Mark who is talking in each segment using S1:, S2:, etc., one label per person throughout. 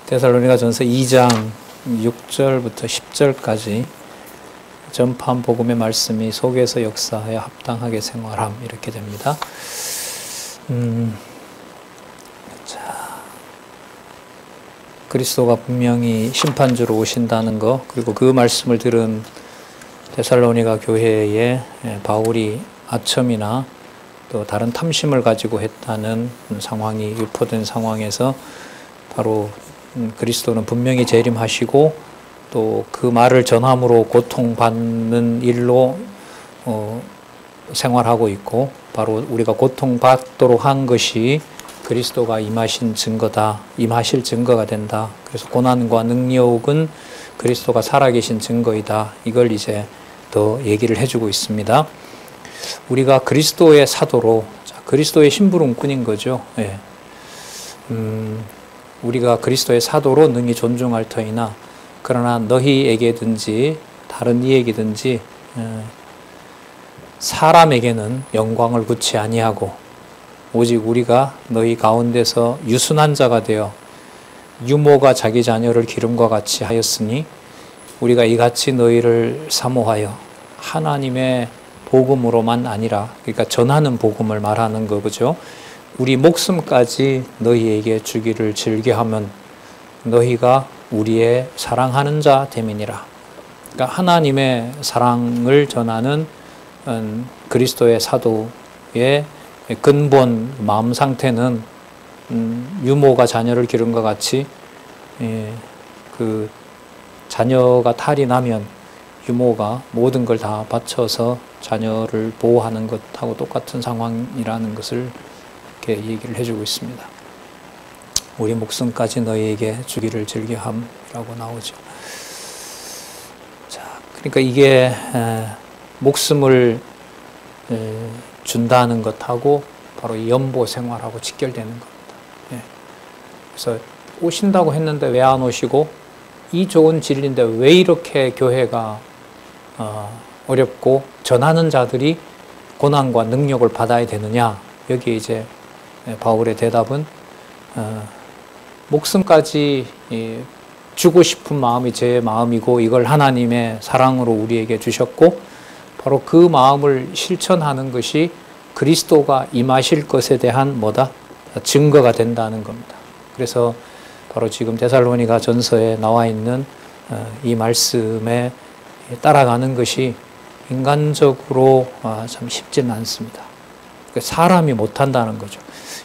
S1: 데살로니가전서 2장 6절부터 10절까지 전파한 복음의 말씀이 속에서 역사하여 합당하게 생활함, 이렇게 됩니다. 그리스도가 분명히 심판주로 오신다는 것, 그리고 그 말씀을 들은 데살로니가 교회에 바울이 아첨이나 또 다른 탐심을 가지고 했다는 상황이 유포된 상황에서 바로 그리스도는 분명히 재림하시고 또 그 말을 전함으로 고통받는 일로 생활하고 있고, 바로 우리가 고통받도록 한 것이 그리스도가 임하신 증거다, 임하실 증거가 된다. 그래서 고난과 능력은 그리스도가 살아계신 증거이다. 이걸 이제 더 얘기를 해주고 있습니다. 우리가 그리스도의 사도로, 그리스도의 심부름꾼인 거죠. 예. 우리가 그리스도의 사도로 능히 존중할 터이나, 그러나 너희에게든지 다른 이에게든지 사람에게는 영광을 굳이 아니하고, 오직 우리가 너희 가운데서 유순한 자가 되어 유모가 자기 자녀를 기름과 같이 하였으니, 우리가 이같이 너희를 사모하여 하나님의 복음으로만 아니라, 그러니까 전하는 복음을 말하는 거죠. 우리 목숨까지 너희에게 주기를 즐겨하면 너희가 우리의 사랑하는 자 됨이니라. 그러니까 하나님의 사랑을 전하는 그리스도의 사도의 근본 마음 상태는 유모가 자녀를 기름과 같이, 그 자녀가 탈이 나면 유모가 모든 걸 다 바쳐서 자녀를 보호하는 것하고 똑같은 상황이라는 것을 이렇게 얘기를 해주고 있습니다. 우리 목숨까지 너희에게 주기를 즐겨함이라고 나오죠. 자, 그러니까 이게 목숨을 준다는 것하고 바로 이 연보 생활하고 직결되는 겁니다. 예. 그래서 오신다고 했는데 왜 안 오시고, 이 좋은 진리인데 왜 이렇게 교회가 어렵고 전하는 자들이 고난과 능력을 받아야 되느냐. 여기에 이제 바울의 대답은 목숨까지 주고 싶은 마음이 제 마음이고, 이걸 하나님의 사랑으로 우리에게 주셨고, 바로 그 마음을 실천하는 것이 그리스도가 임하실 것에 대한 뭐다? 증거가 된다는 겁니다. 그래서 바로 지금 데살로니가 전서에 나와 있는 이 말씀에 따라가는 것이 인간적으로 참 쉽지는 않습니다. 사람이 못한다는 거죠.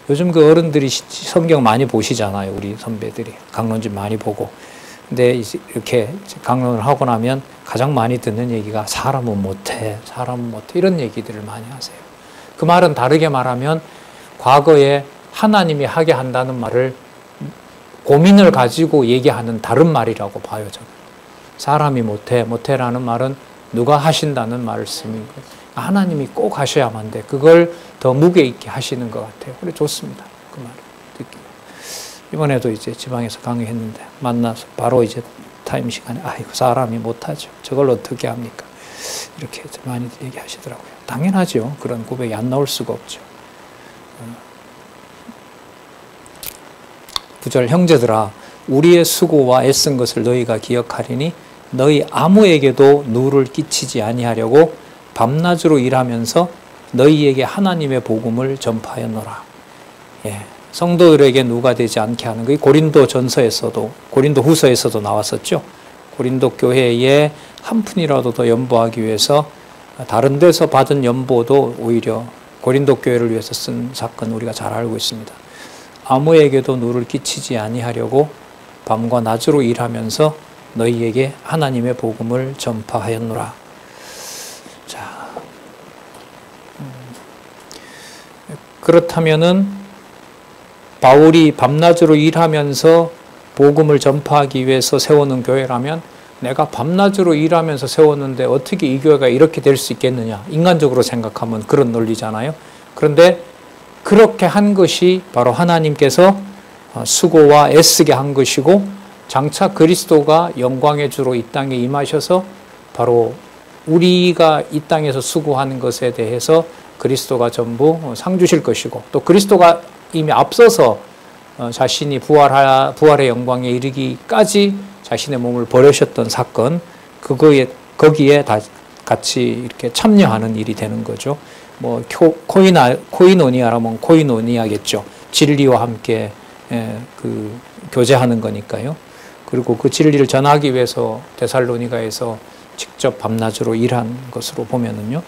S1: 요즘 그 어른들이 성경 많이 보시잖아요. 우리 선배들이 강론집 많이 보고. 근데 이렇게 강론을 하고 나면 가장 많이 듣는 얘기가 사람은 못해, 사람은 못해, 이런 얘기들을 많이 하세요. 그 말은 다르게 말하면 과거에 하나님이 하게 한다는 말을 고민을 가지고 얘기하는 다른 말이라고 봐요, 저는. 사람이 못해, 못해라는 말은 누가 하신다는 말씀이고, 하나님이 꼭 하셔야만 돼. 그걸 더 무게 있게 하시는 것 같아요. 그래, 좋습니다. 그 말을 듣기. 이번에도 이제 지방에서 강의했는데 만나서 바로 이제 타임 시간에, 아이고, 사람이 못하죠. 저걸 어떻게 합니까? 이렇게 많이 얘기하시더라고요. 당연하죠. 그런 고백이 안 나올 수가 없죠. 9절, 형제들아, 우리의 수고와 애쓴 것을 너희가 기억하리니 너희 아무에게도 누를 끼치지 아니하려고 밤낮으로 일하면서 너희에게 하나님의 복음을 전파하였노라. 예, 성도들에게 누가 되지 않게 하는 게 고린도 전서에서도, 고린도 후서에서도 나왔었죠. 고린도 교회에 한 푼이라도 더 연보하기 위해서 다른 데서 받은 연보도 오히려 고린도 교회를 위해서 쓴 사건 우리가 잘 알고 있습니다. 아무에게도 누를 끼치지 아니하려고 밤과 낮으로 일하면서 너희에게 하나님의 복음을 전파하였노라. 자, 그렇다면은 바울이 밤낮으로 일하면서 복음을 전파하기 위해서 세우는 교회라면, 내가 밤낮으로 일하면서 세웠는데 어떻게 이 교회가 이렇게 될 수 있겠느냐, 인간적으로 생각하면 그런 논리잖아요. 그런데 그렇게 한 것이 바로 하나님께서 수고와 애쓰게 한 것이고, 장차 그리스도가 영광의 주로 이 땅에 임하셔서 바로 우리가 이 땅에서 수고하는 것에 대해서 그리스도가 전부 상 주실 것이고, 또 그리스도가 이미 앞서서 자신이 부활의 영광에 이르기까지 자신의 몸을 버리셨던 사건, 거기에 다 같이 이렇게 참여하는 일이 되는 거죠. 뭐 코이노니아라면 코이노니아겠죠. 진리와 함께 교제하는 거니까요. 그리고 그 진리를 전하기 위해서 데살로니가에서 직접 밤낮으로 일한 것으로 보면은요.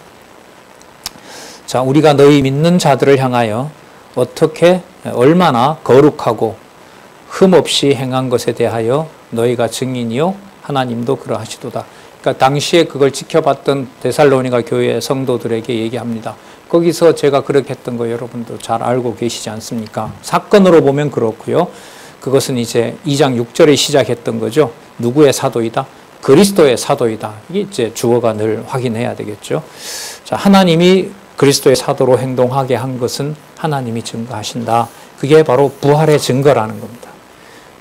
S1: 자, 우리가 너희 믿는 자들을 향하여 어떻게 얼마나 거룩하고 흠 없이 행한 것에 대하여 너희가 증인이요 하나님도 그러하시도다. 그러니까 당시에 그걸 지켜봤던 데살로니가 교회 성도들에게 얘기합니다. 거기서 제가 그렇게 했던 거 여러분도 잘 알고 계시지 않습니까? 사건으로 보면 그렇고요. 그것은 이제 2장 6절에 시작했던 거죠. 누구의 사도이다? 그리스도의 사도이다. 이게 이제 주어가 늘 확인해야 되겠죠. 자, 하나님이 그리스도의 사도로 행동하게 한 것은 하나님이 증거하신다. 그게 바로 부활의 증거라는 겁니다.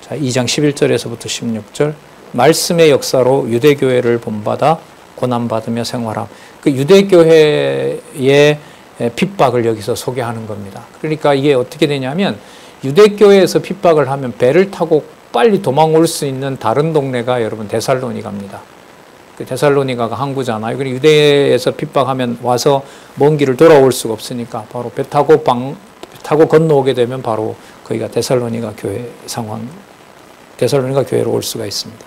S1: 자, 2장 11절에서부터 16절. 말씀의 역사로 유대교회를 본받아 고난받으며 생활함. 그 유대교회의 핍박을 여기서 소개하는 겁니다. 그러니까 이게 어떻게 되냐면 유대교회에서 핍박을 하면 배를 타고 빨리 도망올 수 있는 다른 동네가 여러분 데살로니가입니다. 그 데살로니가가 항구잖아요. 그리고 유대에서 핍박하면 와서 먼 길을 돌아올 수가 없으니까 바로 배 타고 건너오게 되면 바로 거기가 데살로니가 교회 상황, 데살로니가 교회로 올 수가 있습니다.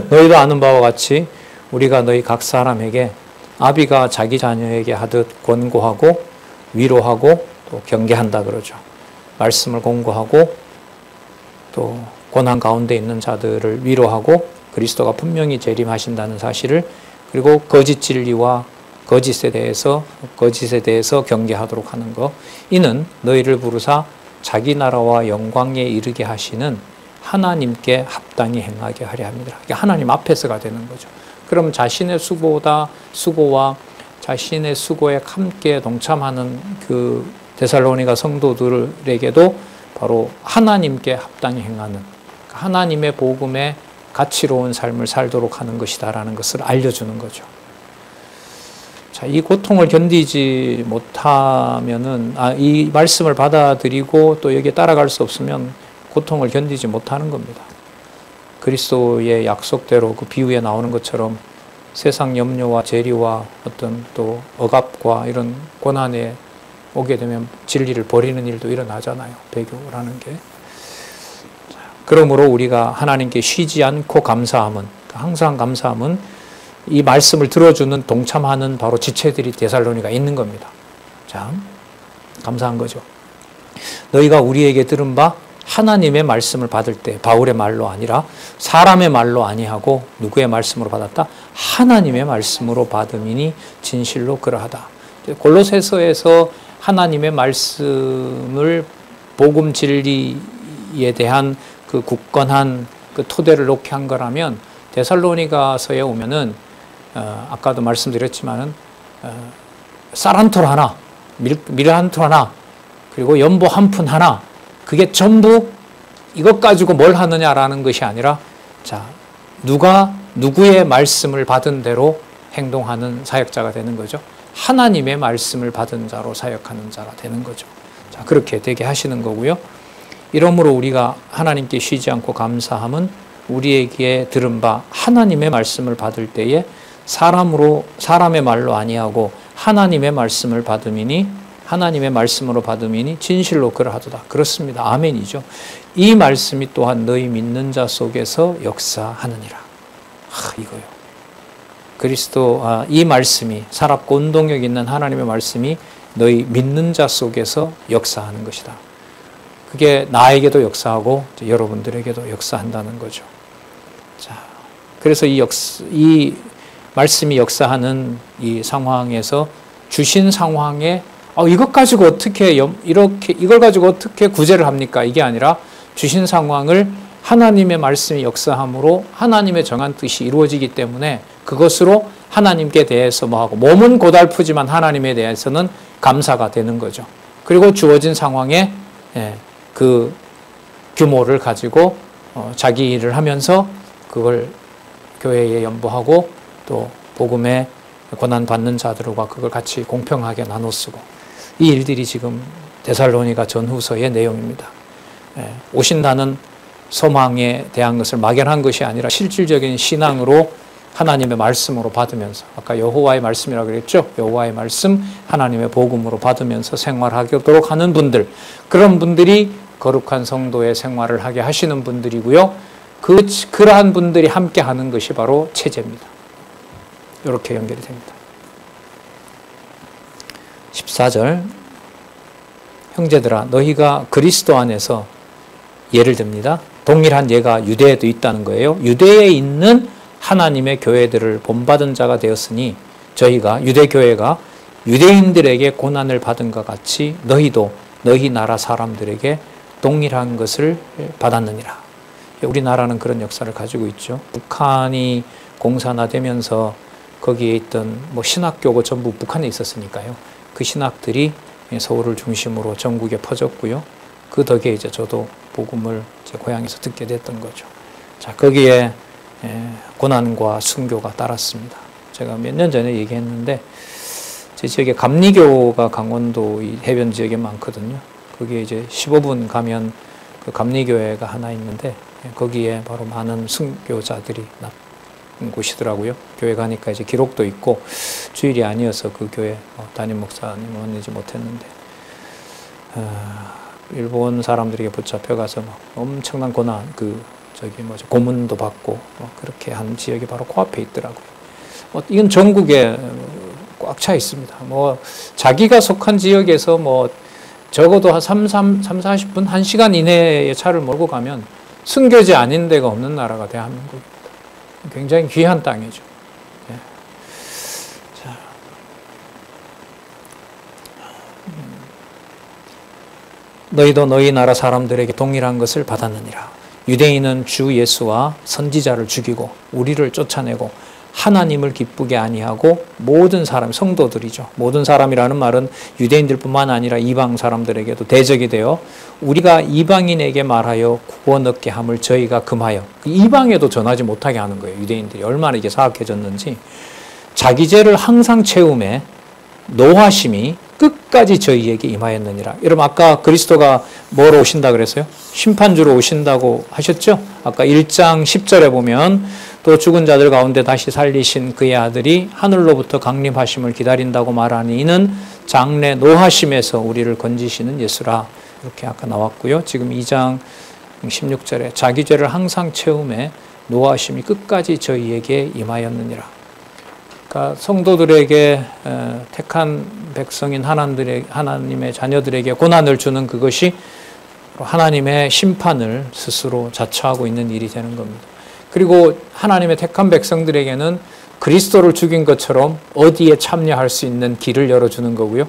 S1: 너희도 아는 바와 같이 우리가 너희 각 사람에게 아비가 자기 자녀에게 하듯 권고하고 위로하고 또 경계한다 그러죠. 말씀을 공고하고 또 고난 가운데 있는 자들을 위로하고 그리스도가 분명히 재림하신다는 사실을, 그리고 거짓 진리와 거짓에 대해서 경계하도록 하는 것. 이는 너희를 부르사 자기 나라와 영광에 이르게 하시는 하나님께 합당히 행하게 하려 합니다. 그러니까 하나님 앞에서가 되는 거죠. 그럼 자신의 수고와 자신의 수고에 함께 동참하는 그 데살로니가 성도들에게도 바로 하나님께 합당히 행하는, 하나님의 복음에 가치로운 삶을 살도록 하는 것이다라는 것을 알려주는 거죠. 자, 이 고통을 견디지 못하면은, 이 말씀을 받아들이고 또 여기에 따라갈 수 없으면 고통을 견디지 못하는 겁니다. 그리스도의 약속대로 그 비유에 나오는 것처럼 세상 염려와 재리와 어떤 또 억압과 이런 고난에 오게 되면 진리를 버리는 일도 일어나잖아요. 배교라는 게. 그러므로 우리가 하나님께 쉬지 않고 감사함은, 항상 감사함은 이 말씀을 들어주는, 동참하는 바로 지체들이 데살로니가 있는 겁니다. 자, 감사한 거죠. 너희가 우리에게 들은 바 하나님의 말씀을 받을 때, 바울의 말로 아니라 사람의 말로 아니하고 누구의 말씀으로 받았다? 하나님의 말씀으로 받음이니 진실로 그러하다. 골로새서에서 하나님의 말씀을, 복음 진리에 대한 그 굳건한 그 토대를 놓게 한 거라면, 데살로니가서에 오면은 아까도 말씀드렸지만은 쌀 한 톨 하나, 밀 한 톨 하나, 그리고 연보 한 푼 하나, 그게 전부 이것 가지고 뭘 하느냐라는 것이 아니라, 자, 누구의 말씀을 받은 대로 행동하는 사역자가 되는 거죠. 하나님의 말씀을 받은 자로 사역하는 자가 되는 거죠. 자, 그렇게 되게 하시는 거고요. 이러므로 우리가 하나님께 쉬지 않고 감사함은 우리에게 들은 바 하나님의 말씀을 받을 때에 사람의 말로 아니하고 하나님의 말씀을 받음이니, 하나님의 말씀으로 받음이니 진실로 그러하도다. 그렇습니다. 아멘이죠. 이 말씀이 또한 너희 믿는 자 속에서 역사하느니라. 이거요. 이 말씀이, 살았고 운동력 있는 하나님의 말씀이 너희 믿는 자 속에서 역사하는 것이다. 그게 나에게도 역사하고 여러분들에게도 역사한다는 거죠. 자, 그래서 이 말씀이 역사하는 이 상황에서, 주신 상황에 이것 가지고 이걸 가지고 어떻게 구제를 합니까? 이게 아니라 주신 상황을 하나님의 말씀이 역사함으로 하나님의 정한 뜻이 이루어지기 때문에 그것으로 하나님께 대해서 뭐하고, 몸은 고달프지만 하나님에 대해서는 감사가 되는 거죠. 그리고 주어진 상황에 그 규모를 가지고 자기 일을 하면서 그걸 교회에 연보하고 또 복음에 고난받는 자들과 그걸 같이 공평하게 나눠 쓰고, 이 일들이 지금 데살로니가 전후서의 내용입니다. 오신다는 소망에 대한 것을 막연한 것이 아니라 실질적인 신앙으로 하나님의 말씀으로 받으면서, 아까 여호와의 말씀이라고 그랬죠. 여호와의 말씀, 하나님의 복음으로 받으면서 생활하도록 하는 분들, 그런 분들이 거룩한 성도의 생활을 하게 하시는 분들이고요. 그러한 분들이 함께 하는 것이 바로 체제입니다. 이렇게 연결이 됩니다. 14절, 형제들아 너희가 그리스도 안에서, 예를 듭니다. 동일한 예가 유대에도 있다는 거예요. 유대에 있는 하나님의 교회들을 본받은 자가 되었으니 저희가, 유대교회가 유대인들에게 고난을 받은 것 같이 너희도 너희 나라 사람들에게 동일한 것을 받았느니라. 우리나라는 그런 역사를 가지고 있죠. 북한이 공산화되면서 거기에 있던 신학교가 전부 북한에 있었으니까요. 그 신학들이 서울을 중심으로 전국에 퍼졌고요. 그 덕에 이제 저도 복음을 제 고향에서 듣게 됐던 거죠. 자, 거기에 고난과 순교가 따랐습니다. 제가 몇 년 전에 얘기했는데 제 지역에 감리교가 강원도 이 해변 지역에 많거든요. 거기에 이제 15분 가면 그 감리교회가 하나 있는데 거기에 바로 많은 순교자들이 난 곳이더라고요. 교회 가니까 이제 기록도 있고, 주일이 아니어서 그 교회 담임 목사님은 만나지 못했는데 일본 사람들에게 붙잡혀가서 막 엄청난 고난, 고문도 받고 그렇게 한 지역이 바로 코앞에 있더라고요. 이건 전국에 꽉 차 있습니다. 자기가 속한 지역에서 적어도 한 40분, 1시간 이내의 차를 몰고 가면 순교지 아닌 데가 없는 나라가 대한민국입니다. 굉장히 귀한 땅이죠. 네. 자, 너희도 너희 나라 사람들에게 동일한 것을 받았느니라. 유대인은 주 예수와 선지자를 죽이고 우리를 쫓아내고 하나님을 기쁘게 아니하고 모든 사람, 성도들이죠. 모든 사람이라는 말은 유대인들뿐만 아니라 이방 사람들에게도 대적이 되어 우리가 이방인에게 말하여 구원 얻게 함을 저희가 금하여, 이방에도 전하지 못하게 하는 거예요. 유대인들이 얼마나 이게 사악해졌는지. 자기 죄를 항상 채움에 노하심이 끝까지 저희에게 임하였느니라. 여러분 아까 그리스도가 뭐로 오신다 그랬어요? 심판주로 오신다고 하셨죠? 아까 1장 10절에 보면 또 죽은 자들 가운데 다시 살리신 그의 아들이 하늘로부터 강림하심을 기다린다고 말하니 이는 장래 노하심에서 우리를 건지시는 예수라. 이렇게 아까 나왔고요. 지금 2장 16절에 자기 죄를 항상 채움에 노하심이 끝까지 저희에게 임하였느니라. 그러니까 성도들에게, 택한 백성인 하나님의 자녀들에게 고난을 주는 그것이 하나님의 심판을 스스로 자처하고 있는 일이 되는 겁니다. 그리고 하나님의 택한 백성들에게는 그리스도를 죽인 것처럼 어디에 참여할 수 있는 길을 열어주는 거고요.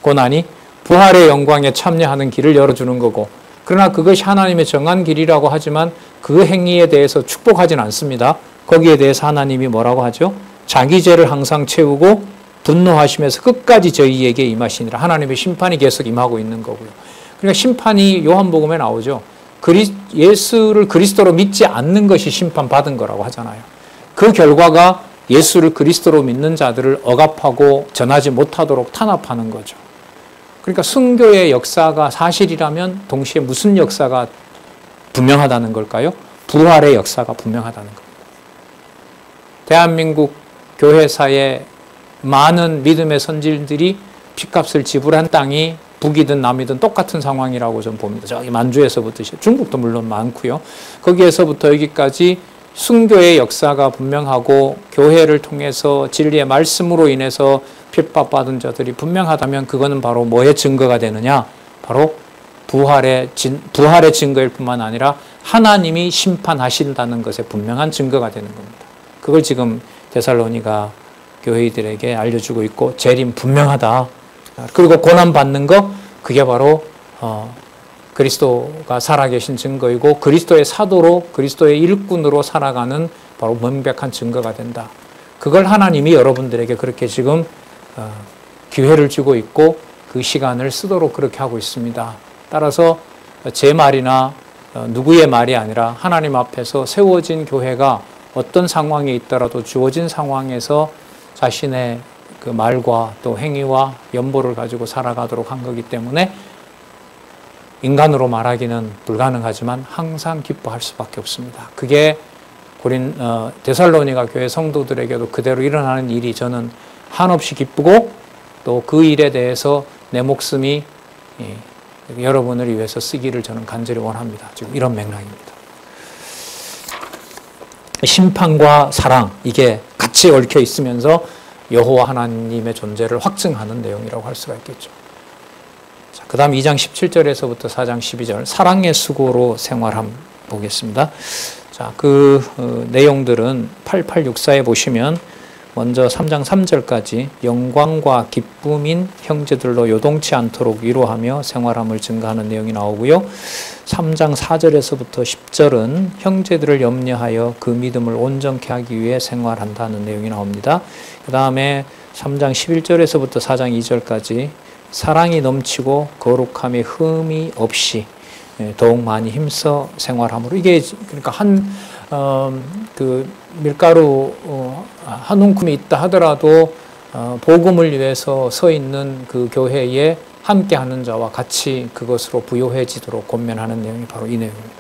S1: 고난이 부활의 영광에 참여하는 길을 열어주는 거고, 그러나 그것이 하나님의 정한 길이라고 하지만 그 행위에 대해서 축복하진 않습니다. 거기에 대해서 하나님이 뭐라고 하죠? 자기 죄를 항상 채우고 분노하시면서 끝까지 저희에게 임하시니라. 하나님의 심판이 계속 임하고 있는 거고요. 그러니까 심판이 요한복음에 나오죠. 예수를 그리스도로 믿지 않는 것이 심판받은 거라고 하잖아요. 그 결과가 예수를 그리스도로 믿는 자들을 억압하고 전하지 못하도록 탄압하는 거죠. 그러니까 순교의 역사가 사실이라면 동시에 무슨 역사가 분명하다는 걸까요? 부활의 역사가 분명하다는 겁니다. 대한민국 교회사에 많은 믿음의 선질들이 핏값을 지불한 땅이 북이든 남이든 똑같은 상황이라고 저는 봅니다. 저기 만주에서부터 중국도 물론 많고요. 거기에서부터 여기까지 순교의 역사가 분명하고 교회를 통해서 진리의 말씀으로 인해서 핍박받은 자들이 분명하다면 그거는 바로 뭐의 증거가 되느냐? 바로 부활의 증거일 뿐만 아니라 하나님이 심판하신다는 것에 분명한 증거가 되는 겁니다. 그걸 지금 데살로니가 교회들에게 알려주고 있고, 재림 분명하다. 그리고 고난받는 거, 그게 바로 그리스도가 살아계신 증거이고 그리스도의 사도로, 그리스도의 일꾼으로 살아가는 바로 명백한 증거가 된다. 그걸 하나님이 여러분들에게 그렇게 지금 기회를 주고 있고 그 시간을 쓰도록 그렇게 하고 있습니다. 따라서 제 말이나 누구의 말이 아니라 하나님 앞에서 세워진 교회가 어떤 상황에 있더라도 주어진 상황에서 자신의 그 말과 또 행위와 연보를 가지고 살아가도록 한 거기 때문에 인간으로 말하기는 불가능하지만 항상 기뻐할 수밖에 없습니다. 그게 데살로니가 교회 성도들에게도 그대로 일어나는 일이 저는 한없이 기쁘고 또 그 일에 대해서 내 목숨이 여러분을 위해서 쓰기를 저는 간절히 원합니다. 지금 이런 맥락입니다. 심판과 사랑, 이게 같이 얽혀 있으면서 여호와 하나님의 존재를 확증하는 내용이라고 할 수가 있겠죠. 자, 그 다음 2장 17절에서부터 4장 12절 사랑의 수고로 생활함 보겠습니다. 자, 내용들은 8864에 보시면 먼저 3장 3절까지 영광과 기쁨인 형제들로 요동치 않도록 위로하며 생활함을 증가하는 내용이 나오고요. 3장 4절에서부터 10절은 형제들을 염려하여 그 믿음을 온전케 하기 위해 생활한다는 내용이 나옵니다. 그 다음에 3장 11절에서부터 4장 2절까지 사랑이 넘치고 거룩함에 흠이 없이 더욱 많이 힘써 생활함으로, 이게 그러니까 밀가루 한 움큼이 있다 하더라도 복음을 위해서 서 있는 그 교회에 함께하는 자와 같이 그것으로 부요해지도록 권면하는 내용이 바로 이 내용입니다.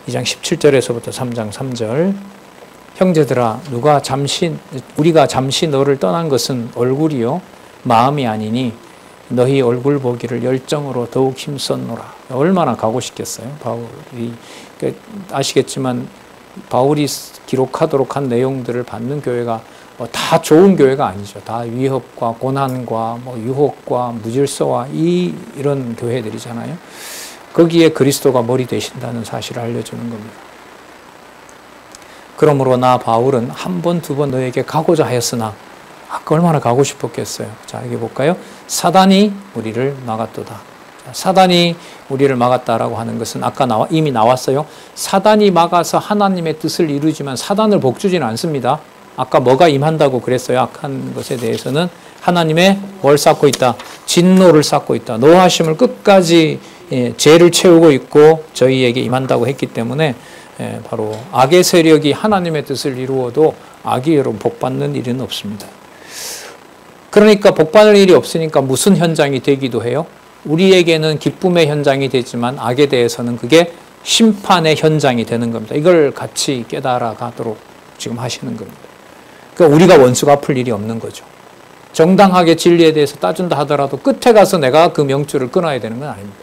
S1: 2장 17절에서부터 3장 3절 형제들아 우리가 잠시 너를 떠난 것은 얼굴이요 마음이 아니니 너희 얼굴 보기를 열정으로 더욱 힘썼노라. 얼마나 가고 싶겠어요. 바울이 아시겠지만 바울이 기록하도록 한 내용들을 받는 교회가 다 좋은 교회가 아니죠. 다 위협과 고난과 유혹과 무질서와 이런 교회들이잖아요. 거기에 그리스도가 머리 되신다는 사실을 알려주는 겁니다. 그러므로 나 바울은 한 번, 두 번 너에게 가고자 하였으나 얼마나 가고 싶었겠어요. 자, 여기 볼까요? 사단이 우리를 막았도다. 사단이 우리를 막았다라고 하는 것은 아까 이미 나왔어요. 사단이 막아서 하나님의 뜻을 이루지만 사단을 복주지는 않습니다. 아까 뭐가 임한다고 그랬어요. 악한 것에 대해서는 하나님의 뭘 쌓고 있다? 진노를 쌓고 있다. 노하심을 끝까지 죄를 채우고 있고 저희에게 임한다고 했기 때문에 바로 악의 세력이 하나님의 뜻을 이루어도 악이 여러분 복받는 일은 없습니다. 그러니까 복받을 일이 없으니까 무슨 현장이 되기도 해요? 우리에게는 기쁨의 현장이 되지만 악에 대해서는 그게 심판의 현장이 되는 겁니다. 이걸 같이 깨달아 가도록 지금 하시는 겁니다. 그러니까 우리가 원수 갚을 일이 없는 거죠. 정당하게 진리에 대해서 따준다 하더라도 끝에 가서 내가 그 명줄을 끊어야 되는 건 아닙니다.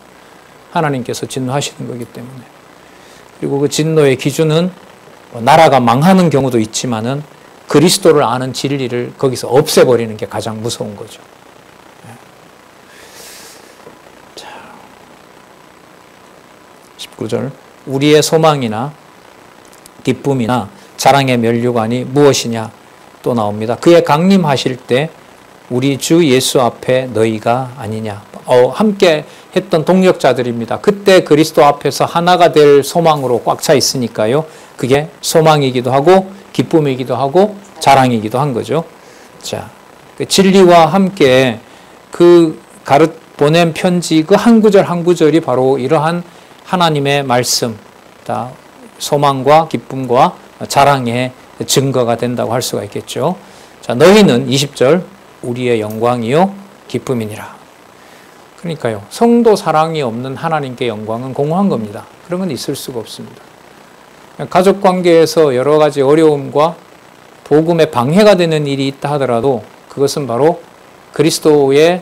S1: 하나님께서 진노하시는 거기 때문에. 그리고 그 진노의 기준은 나라가 망하는 경우도 있지만은 그리스도를 아는 진리를 거기서 없애버리는 게 가장 무서운 거죠. 자, 19절 우리의 소망이나 기쁨이나 자랑의 면류관이 무엇이냐 또 나옵니다. 그의 강림하실 때 우리 주 예수 앞에 너희가 아니냐. 함께 했던 동역자들입니다. 그때 그리스도 앞에서 하나가 될 소망으로 꽉 차 있으니까요. 그게 소망이기도 하고 기쁨이기도 하고 자랑이기도 한 거죠. 자, 그 진리와 함께 보낸 편지 그 한 구절 한 구절이 바로 이러한 하나님의 말씀, 소망과 기쁨과 자랑의 증거가 된다고 할 수가 있겠죠. 자, 너희는 20절 우리의 영광이요 기쁨이니라. 그러니까요. 성도 사랑이 없는 하나님께 영광은 공허한 겁니다. 그런 건 있을 수가 없습니다. 가족 관계에서 여러 가지 어려움과 복음에 방해가 되는 일이 있다 하더라도 그것은 바로 그리스도의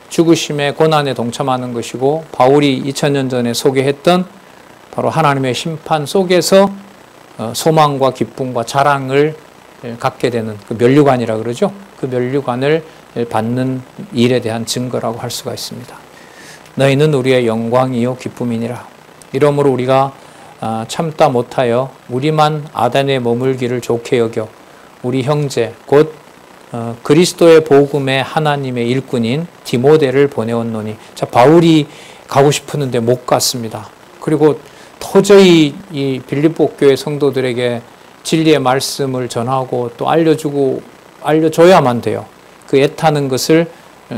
S1: 죽으심의 고난에 동참하는 것이고 바울이 2000년 전에 소개했던 바로 하나님의 심판 속에서 소망과 기쁨과 자랑을 갖게 되는 그 면류관이라 그러죠. 그 면류관을 받는 일에 대한 증거라고 할 수가 있습니다. 너희는 우리의 영광이요 기쁨이니라. 이러므로 우리가 참다 못하여 우리만 아덴에 머물기를 좋게 여겨 우리 형제 곧 그리스도의 복음의 하나님의 일꾼인 디모데를 보내었노니. 자, 바울이 가고 싶었는데 못 갔습니다. 그리고 도저히 이 빌립보 교회 성도들에게 진리의 말씀을 전하고 또 알려줘야만 돼요. 그 애타는 것을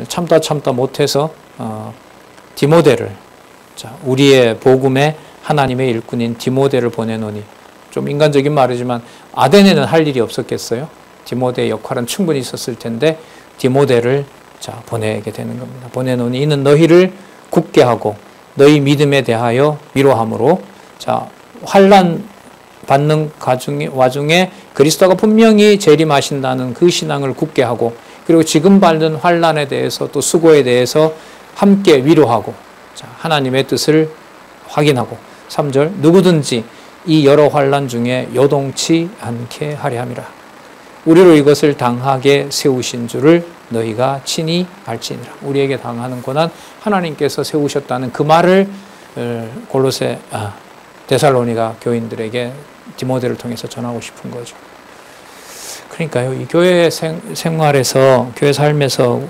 S1: 참다 못해서 디모데를, 우리의 복음의 하나님의 일꾼인 디모데를 보내노니. 좀 인간적인 말이지만 아덴에는 할 일이 없었겠어요? 디모데의 역할은 충분히 있었을 텐데 디모데를 보내게 되는 겁니다. 보내노니 이는 너희를 굳게 하고 너희 믿음에 대하여 위로함으로. 자, 환난 받는 와중에 그리스도가 분명히 재림하신다는 그 신앙을 굳게 하고, 그리고 지금 받는 환난에 대해서 또 수고에 대해서 함께 위로하고, 자, 하나님의 뜻을 확인하고. 3절, 누구든지 이 여러 환난 중에 요동치 않게 하려 함이라. 우리로 이것을 당하게 세우신 줄을 너희가 친히 알지니라. 우리에게 당하는 고난 하나님께서 세우셨다는 그 말을 데살로니가 교인들에게 디모데를 통해서 전하고 싶은 거죠. 그러니까요, 이 교회 생활에서, 교회 삶에서,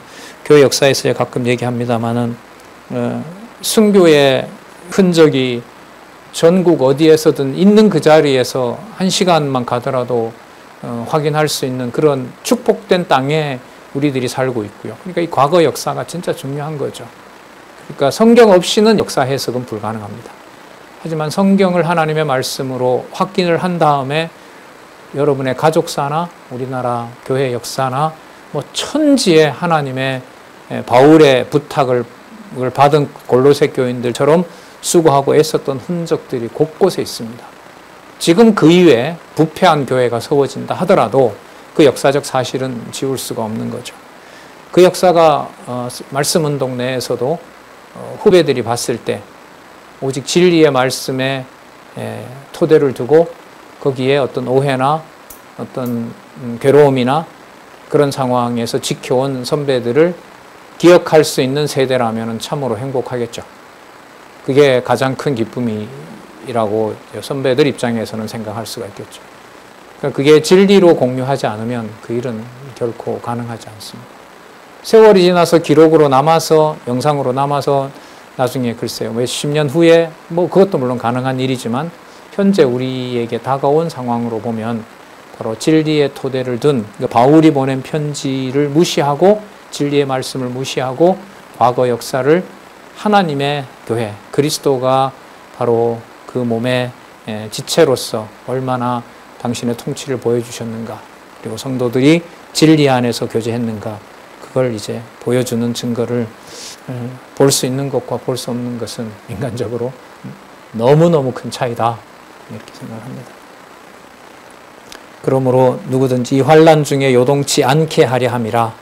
S1: 교회 역사에서 가끔 얘기합니다마는 순교의 흔적이 전국 어디에서든 있는 그 자리에서 1시간만 가더라도 확인할 수 있는 그런 축복된 땅에 우리들이 살고 있고요. 그러니까 이 과거 역사가 진짜 중요한 거죠. 그러니까 성경 없이는 역사 해석은 불가능합니다. 하지만 성경을 하나님의 말씀으로 확인을 한 다음에 여러분의 가족사나 우리나라 교회 역사나 뭐 천지의 하나님의 바울의 부탁을 받은 골로새 교인들처럼 수고하고 애썼던 흔적들이 곳곳에 있습니다. 지금 그 이후에 부패한 교회가 세워진다 하더라도 그 역사적 사실은 지울 수가 없는 거죠. 그 역사가 말씀운동 내에서도 후배들이 봤을 때 오직 진리의 말씀에 토대를 두고 거기에 어떤 오해나 어떤 괴로움이나 그런 상황에서 지켜온 선배들을 기억할 수 있는 세대라면 참으로 행복하겠죠. 그게 가장 큰 기쁨이라고 선배들 입장에서는 생각할 수가 있겠죠. 그러니까 그게 진리로 공유하지 않으면 그 일은 결코 가능하지 않습니다. 세월이 지나서 기록으로 남아서, 영상으로 남아서 나중에 글쎄요, 몇십 년 후에 뭐 그것도 물론 가능한 일이지만 현재 우리에게 다가온 상황으로 보면 바로 진리의 토대를 둔 바울이 보낸 편지를 무시하고 진리의 말씀을 무시하고 과거 역사를 하나님의 교회, 그리스도가 바로 그 몸의 지체로서 얼마나 당신의 통치를 보여주셨는가, 그리고 성도들이 진리 안에서 교제했는가, 그걸 이제 보여주는 증거를 볼 수 있는 것과 볼 수 없는 것은 인간적으로 너무너무 큰 차이다, 이렇게 생각합니다. 그러므로 누구든지 이 환난 중에 요동치 않게 하려 함이라.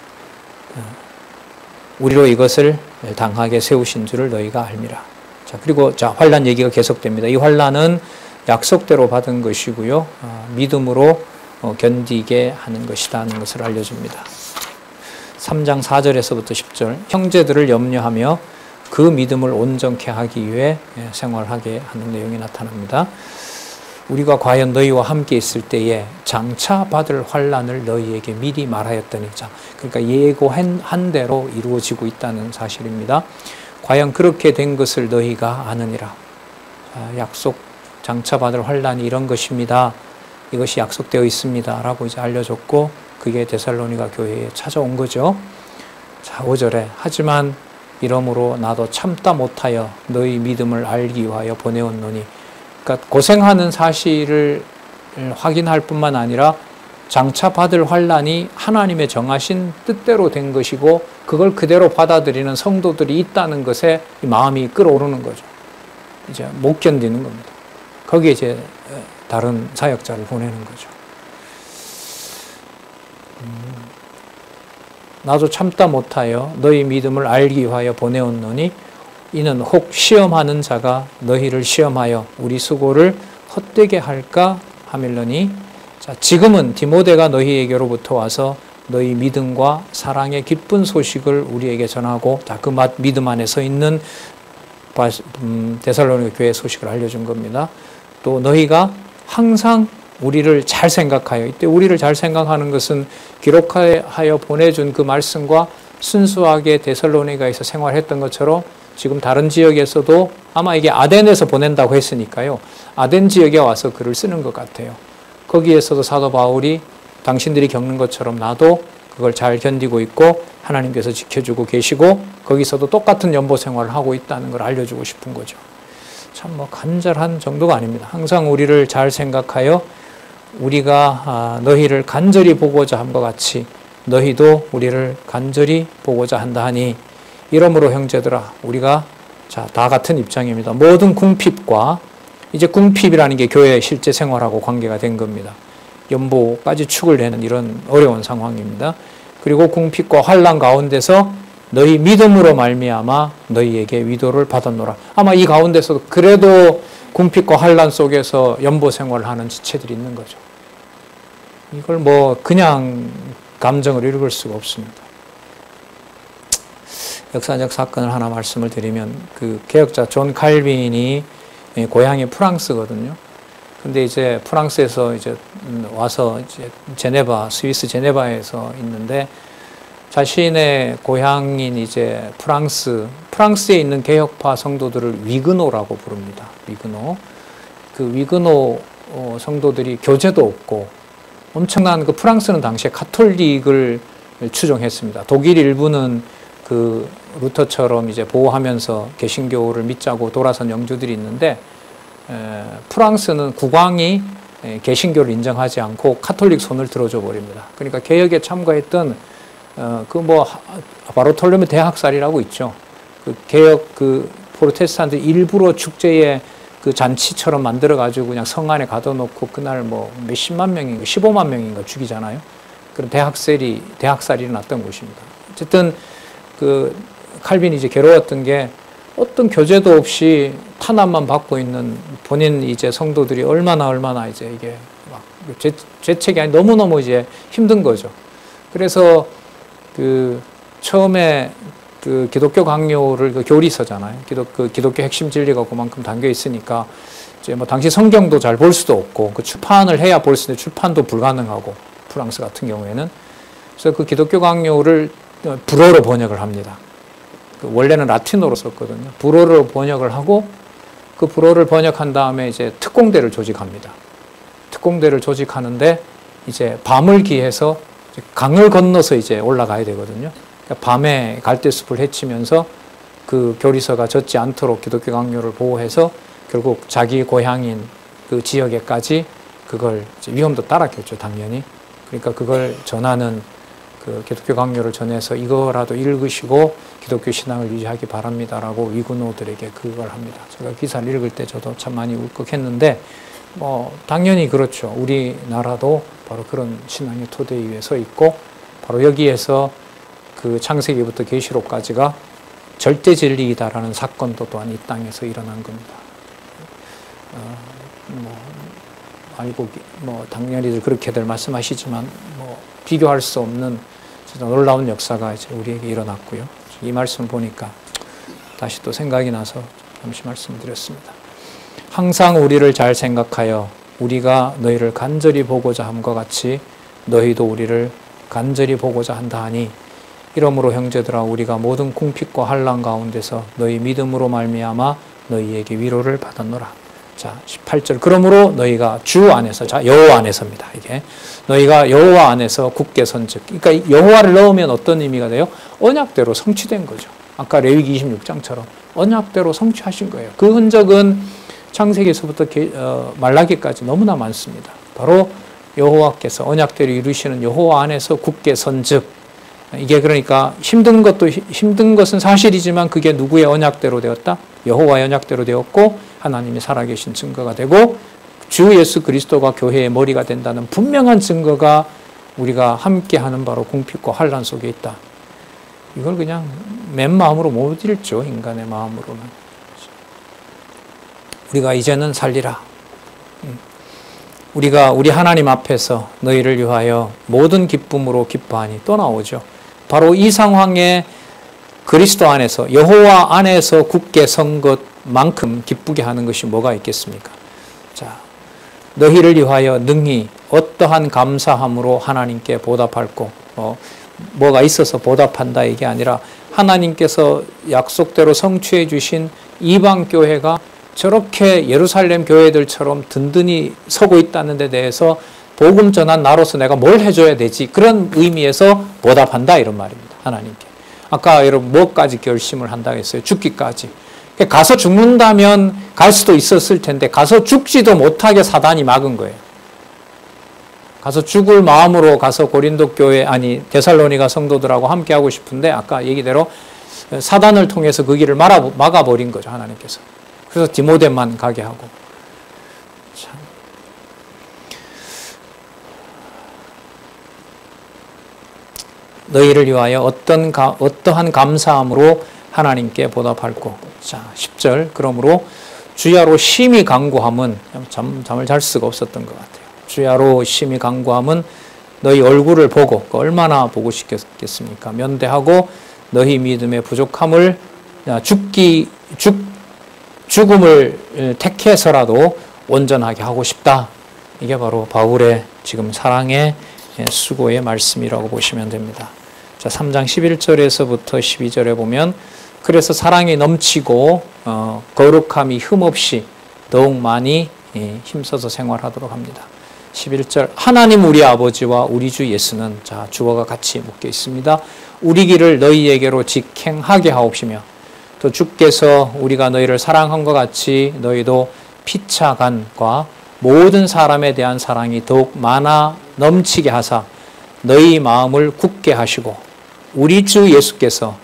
S1: 우리로 이것을 당하게 세우신 줄을 너희가 알미라. 자, 그리고 자, 환난 얘기가 계속됩니다. 이 환난은 약속대로 받은 것이고요, 믿음으로 견디게 하는 것이라는 것을 알려줍니다. 3장 4절에서부터 10절, 형제들을 염려하며 그 믿음을 온전케 하기 위해 생활하게 하는 내용이 나타납니다. 우리가 과연 너희와 함께 있을 때에 장차 받을 환난을 너희에게 미리 말하였더니, 자, 그러니까 예고한 대로 이루어지고 있다는 사실입니다. 과연 그렇게 된 것을 너희가 아느니라. 약속, 장차 받을 환난이 이런 것입니다. 이것이 약속되어 있습니다. 라고 이제 알려줬고, 그게 데살로니가 교회에 찾아온 거죠. 자, 5절에 하지만 이러므로 나도 참다 못하여 너희 믿음을 알기 위하여 보내었노니, 그러니까 고생하는 사실을 확인할 뿐만 아니라 장차 받을 환난이 하나님의 정하신 뜻대로 된 것이고 그걸 그대로 받아들이는 성도들이 있다는 것에 마음이 끓어오르는 거죠. 이제 못 견디는 겁니다. 거기에 이제 다른 사역자를 보내는 거죠. 나도 참다 못하여 너희 믿음을 알기 위하여 보내었노니 이는 혹 시험하는 자가 너희를 시험하여 우리 수고를 헛되게 할까 하밀러니, 자, 지금은 디모데가 너희에게로부터 와서 너희 믿음과 사랑의 기쁜 소식을 우리에게 전하고, 자, 그 믿음 안에 서 있는 데살로니가 교회 소식을 알려준 겁니다. 또 너희가 항상 우리를 잘 생각하여, 이때 우리를 잘 생각하는 것은 기록하여 보내준 그 말씀과 순수하게 데살로니가에서 생활했던 것처럼 지금 다른 지역에서도 아마 이게 아덴에서 보낸다고 했으니까요, 아덴 지역에 와서 글을 쓰는 것 같아요. 거기에서도 사도 바울이 당신들이 겪는 것처럼 나도 그걸 잘 견디고 있고 하나님께서 지켜주고 계시고 거기서도 똑같은 연보 생활을 하고 있다는 걸 알려주고 싶은 거죠. 참 뭐 간절한 정도가 아닙니다. 항상 우리를 잘 생각하여 우리가 너희를 간절히 보고자 함과 같이 너희도 우리를 간절히 보고자 한다 하니, 이러므로 형제들아 우리가 자, 다 같은 입장입니다. 모든 궁핍과 이제 궁핍이라는 게 교회의 실제 생활하고 관계가 된 겁니다. 연보까지 축을 내는 이런 어려운 상황입니다. 그리고 궁핍과 환난 가운데서 너희 믿음으로 말미암아 너희에게 위로를 받았노라. 아마 이 가운데서 그래도 궁핍과 환난 속에서 연보 생활을 하는 지체들이 있는 거죠. 이걸 뭐 그냥 감정을 읽을 수가 없습니다. 역사적 사건을 하나 말씀을 드리면 그 개혁자 존 칼빈이 고향이 프랑스거든요. 근데 이제 프랑스에서 이제 와서 이제 제네바, 스위스 제네바에서 있는데 자신의 고향인 이제 프랑스에 있는 개혁파 성도들을 위그노라고 부릅니다. 위그노. 그 위그노 성도들이 교제도 없고 엄청난 그 프랑스는 당시에 카톨릭을 추종했습니다. 독일 일부는 그 루터처럼 이제 보호하면서 개신교를 믿자고 돌아선 영주들이 있는데 프랑스는 국왕이 개신교를 인정하지 않고 카톨릭 손을 들어줘 버립니다. 그러니까 개혁에 참가했던 바르톨로메 대학살이라고 있죠. 그 개혁 그 프로테스탄트 일부러 축제에 그 잔치처럼 만들어 가지고 그냥 성 안에 가둬놓고 그날 뭐 몇십만 명인가 15만 명인가 죽이잖아요. 그런 대학살이 일어났던 곳입니다. 어쨌든 그 칼빈이 이제 괴로웠던 게 어떤 교제도 없이 탄압만 받고 있는 본인 이제 성도들이 얼마나 이제 이게 막 죄책이 아니 너무너무 이제 힘든 거죠. 그래서 그 처음에 그 기독교 강요를 그 교리서잖아요. 기독교 핵심 진리가 그만큼 담겨 있으니까 이제 뭐 당시 성경도 잘 볼 수도 없고 그 출판을 해야 볼 수 있는데 출판도 불가능하고 프랑스 같은 경우에는 그래서 그 기독교 강요를 불어로 번역을 합니다. 원래는 라틴어로 썼거든요. 불어로 번역을 하고 그 불어를 번역한 다음에 이제 특공대를 조직합니다. 특공대를 조직하는데 이제 밤을 기해서 강을 건너서 이제 올라가야 되거든요. 그러니까 밤에 갈대숲을 헤치면서 그 교리서가 젖지 않도록 기독교 강요를 보호해서 결국 자기 고향인 그 지역에까지 그걸 이제 위험도 따랐겠죠, 당연히. 그러니까 그걸 전하는 그 기독교 강요를 전해서 이거라도 읽으시고 기독교 신앙을 유지하기 바랍니다라고 위구노들에게 그걸 합니다. 제가 기사를 읽을 때 저도 참 많이 울컥했는데 뭐 당연히 그렇죠. 우리나라도 바로 그런 신앙의 토대 위에 서 있고 바로 여기에서 그 창세기부터 계시록까지가 절대 진리이다라는 사건도 또한 이 땅에서 일어난 겁니다. 당연히들 그렇게들 말씀하시지만 뭐 비교할 수 없는 진짜 놀라운 역사가 이제 우리에게 일어났고요. 이 말씀 보니까 다시 또 생각이 나서 잠시 말씀드렸습니다. 항상 우리를 잘 생각하여 우리가 너희를 간절히 보고자 함과 같이 너희도 우리를 간절히 보고자 한다 하니 이러므로 형제들아 우리가 모든 궁핍과 환난 가운데서 너희 믿음으로 말미암아 너희에게 위로를 받았노라. 자, 18절. 그러므로 너희가 주 안에서, 자, 여호와 안에서입니다. 이게 너희가 여호와 안에서 굳게 선즉. 그러니까 여호와를 넣으면 어떤 의미가 돼요? 언약대로 성취된 거죠. 아까 레위기 26장처럼 언약대로 성취하신 거예요. 그 흔적은 창세기에서부터 말라기까지 너무나 많습니다. 바로 여호와께서 언약대로 이루시는 여호와 안에서 굳게 선즉. 이게 그러니까 힘든 것은 사실이지만 그게 누구의 언약대로 되었다? 여호와의 언약대로 되었고 하나님이 살아계신 증거가 되고 주 예수 그리스도가 교회의 머리가 된다는 분명한 증거가 우리가 함께하는 바로 궁핍과 환난 속에 있다. 이걸 그냥 맨 마음으로 못 읽죠. 인간의 마음으로는. 우리가 이제는 살리라. 우리가 우리 하나님 앞에서 너희를 위하여 모든 기쁨으로 기뻐하니 또 나오죠. 바로 이 상황에 그리스도 안에서 여호와 안에서 굳게 선 것만큼 기쁘게 하는 것이 뭐가 있겠습니까? 자, 너희를 위하여 능히 어떠한 감사함으로 하나님께 보답할고 뭐가 있어서 보답한다 이게 아니라 하나님께서 약속대로 성취해 주신 이방 교회가 저렇게 예루살렘 교회들처럼 든든히 서고 있다는 데 대해서 복음 전한 나로서 내가 뭘 해줘야 되지? 그런 의미에서 보답한다 이런 말입니다. 하나님께. 아까 여러분 뭐까지 결심을 한다고 했어요? 죽기까지. 가서 죽는다면 갈 수도 있었을 텐데 가서 죽지도 못하게 사단이 막은 거예요. 가서 죽을 마음으로 가서 고린도 교회 데살로니가 성도들하고 함께 하고 싶은데 아까 얘기대로 사단을 통해서 그 길을 막아버린 거죠, 하나님께서. 그래서 디모데만 가게 하고. 참. 너희를 위하여 어떠한 감사함으로 하나님께 보답할꼬. 자, 10절. 그러므로 주야로 심히 간구함은, 잠을 잘 수가 없었던 것 같아요. 주야로 심히 간구함은 너희 얼굴을 보고, 얼마나 보고 싶겠습니까? 면대하고 너희 믿음의 부족함을 죽음을 택해서라도 온전하게 하고 싶다. 이게 바로 바울의 지금 사랑의 수고의 말씀이라고 보시면 됩니다. 자, 3장 11절에서부터 12절에 보면 그래서 사랑이 넘치고 거룩함이 흠없이 더욱 많이 힘써서 생활하도록 합니다. 11절 하나님 우리 아버지와 우리 주 예수는, 자, 주어가 같이 묶여 있습니다. 우리 길을 너희에게로 직행하게 하옵시며 또 주께서 우리가 너희를 사랑한 것 같이 너희도 피차간과 모든 사람에 대한 사랑이 더욱 많아 넘치게 하사 너희 마음을 굳게 하시고 우리 주 예수께서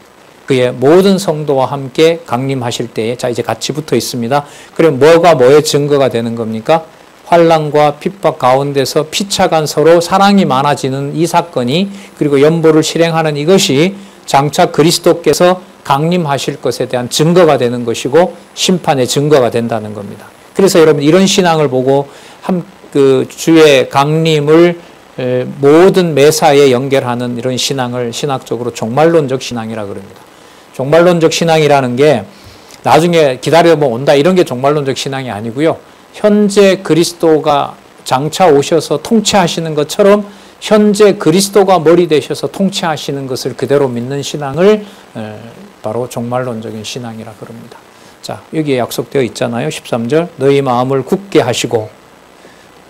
S1: 그의 모든 성도와 함께 강림하실 때에, 자, 이제 같이 붙어 있습니다. 그럼 뭐가 뭐의 증거가 되는 겁니까? 환난과 핍박 가운데서 피차간 서로 사랑이 많아지는 이 사건이, 그리고 연보를 실행하는 이것이 장차 그리스도께서 강림하실 것에 대한 증거가 되는 것이고 심판의 증거가 된다는 겁니다. 그래서 여러분 이런 신앙을 보고 그 주의 강림을 모든 매사에 연결하는 이런 신앙을 신학적으로 종말론적 신앙이라 그럽니다. 종말론적 신앙이라는 게 나중에 기다려보면 온다 이런 게 종말론적 신앙이 아니고요. 현재 그리스도가 장차 오셔서 통치하시는 것처럼 현재 그리스도가 머리 되셔서 통치하시는 것을 그대로 믿는 신앙을 바로 종말론적인 신앙이라 그럽니다. 자, 여기에 약속되어 있잖아요. 13절 너희 마음을 굳게 하시고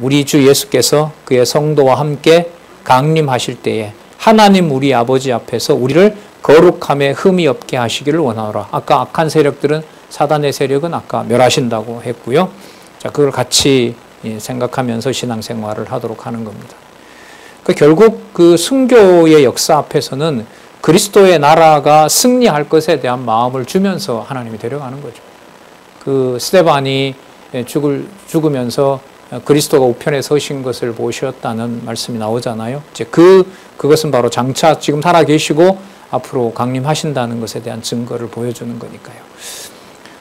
S1: 우리 주 예수께서 그의 성도와 함께 강림하실 때에 하나님 우리 아버지 앞에서 우리를 거룩함에 흠이 없게 하시기를 원하노라. 아까 악한 세력들은, 사단의 세력은 아까 멸하신다고 했고요. 자, 그걸 같이 생각하면서 신앙생활을 하도록 하는 겁니다. 결국 그 순교의 역사 앞에서는 그리스도의 나라가 승리할 것에 대한 마음을 주면서 하나님이 데려가는 거죠. 그 스데반이 죽으면서 그리스도가 우편에 서신 것을 보셨다는 말씀이 나오잖아요. 이제 그것은 바로 장차 지금 살아 계시고 앞으로 강림하신다는 것에 대한 증거를 보여주는 거니까요.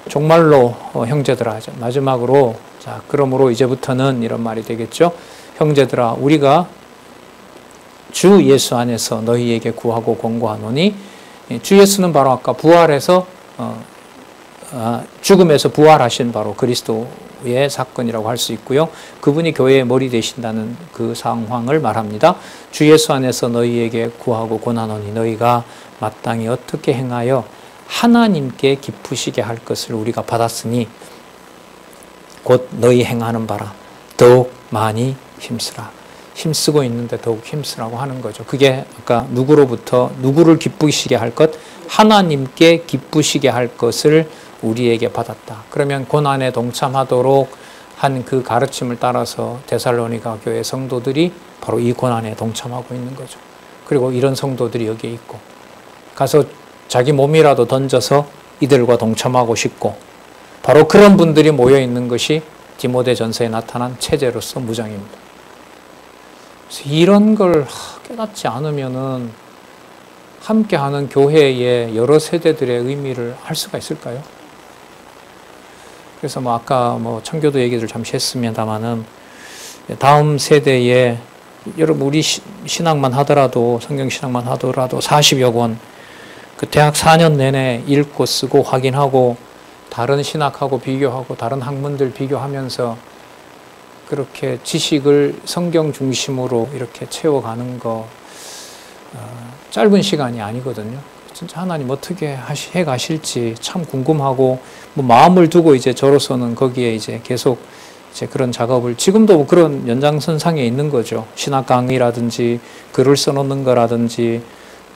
S1: 정말로 형제들아, 마지막으로, 자, 그러므로 이제부터는 이런 말이 되겠죠. 형제들아, 우리가 주 예수 안에서 너희에게 구하고 권고하노니, 주 예수는 바로 아까 부활해서 죽음에서 부활하신 바로 그리스도의 사건이라고 할 수 있고요. 그분이 교회의 머리 되신다는 그 상황을 말합니다. 주 예수 안에서 너희에게 구하고 권하노니 너희가 마땅히 어떻게 행하여 하나님께 기쁘시게 할 것을 우리가 받았으니 곧 너희 행하는 바라 더욱 많이 힘쓰라. 힘쓰고 있는데 더욱 힘쓰라고 하는 거죠. 그게 아까 누구로부터 누구를 기쁘시게 할 것, 하나님께 기쁘시게 할 것을 우리에게 받았다. 그러면 고난에 동참하도록 한 그 가르침을 따라서 데살로니가 교회 성도들이 바로 이 고난에 동참하고 있는 거죠. 그리고 이런 성도들이 여기에 있고 가서 자기 몸이라도 던져서 이들과 동참하고 싶고, 바로 그런 분들이 모여 있는 것이 디모데전서에 나타난 체제로서 무장입니다. 그래서 이런 걸 깨닫지 않으면은 함께하는 교회의 여러 세대들의 의미를 알 수가 있을까요? 그래서 아까 청교도 얘기를 잠시 했습니다만은 다음 세대에 여러분 우리 신학만 하더라도, 성경 신학만 하더라도 40여 권 그 대학 4년 내내 읽고 쓰고 확인하고 다른 신학하고 비교하고 다른 학문들 비교하면서 그렇게 지식을 성경 중심으로 이렇게 채워가는 거 짧은 시간이 아니거든요. 진짜 하나님 어떻게 해 가실지 참 궁금하고 마음을 두고 이제 저로서는 거기에 이제 계속 이제 그런 작업을 지금도 그런 연장선상에 있는 거죠. 신학 강의라든지 글을 써놓는 거라든지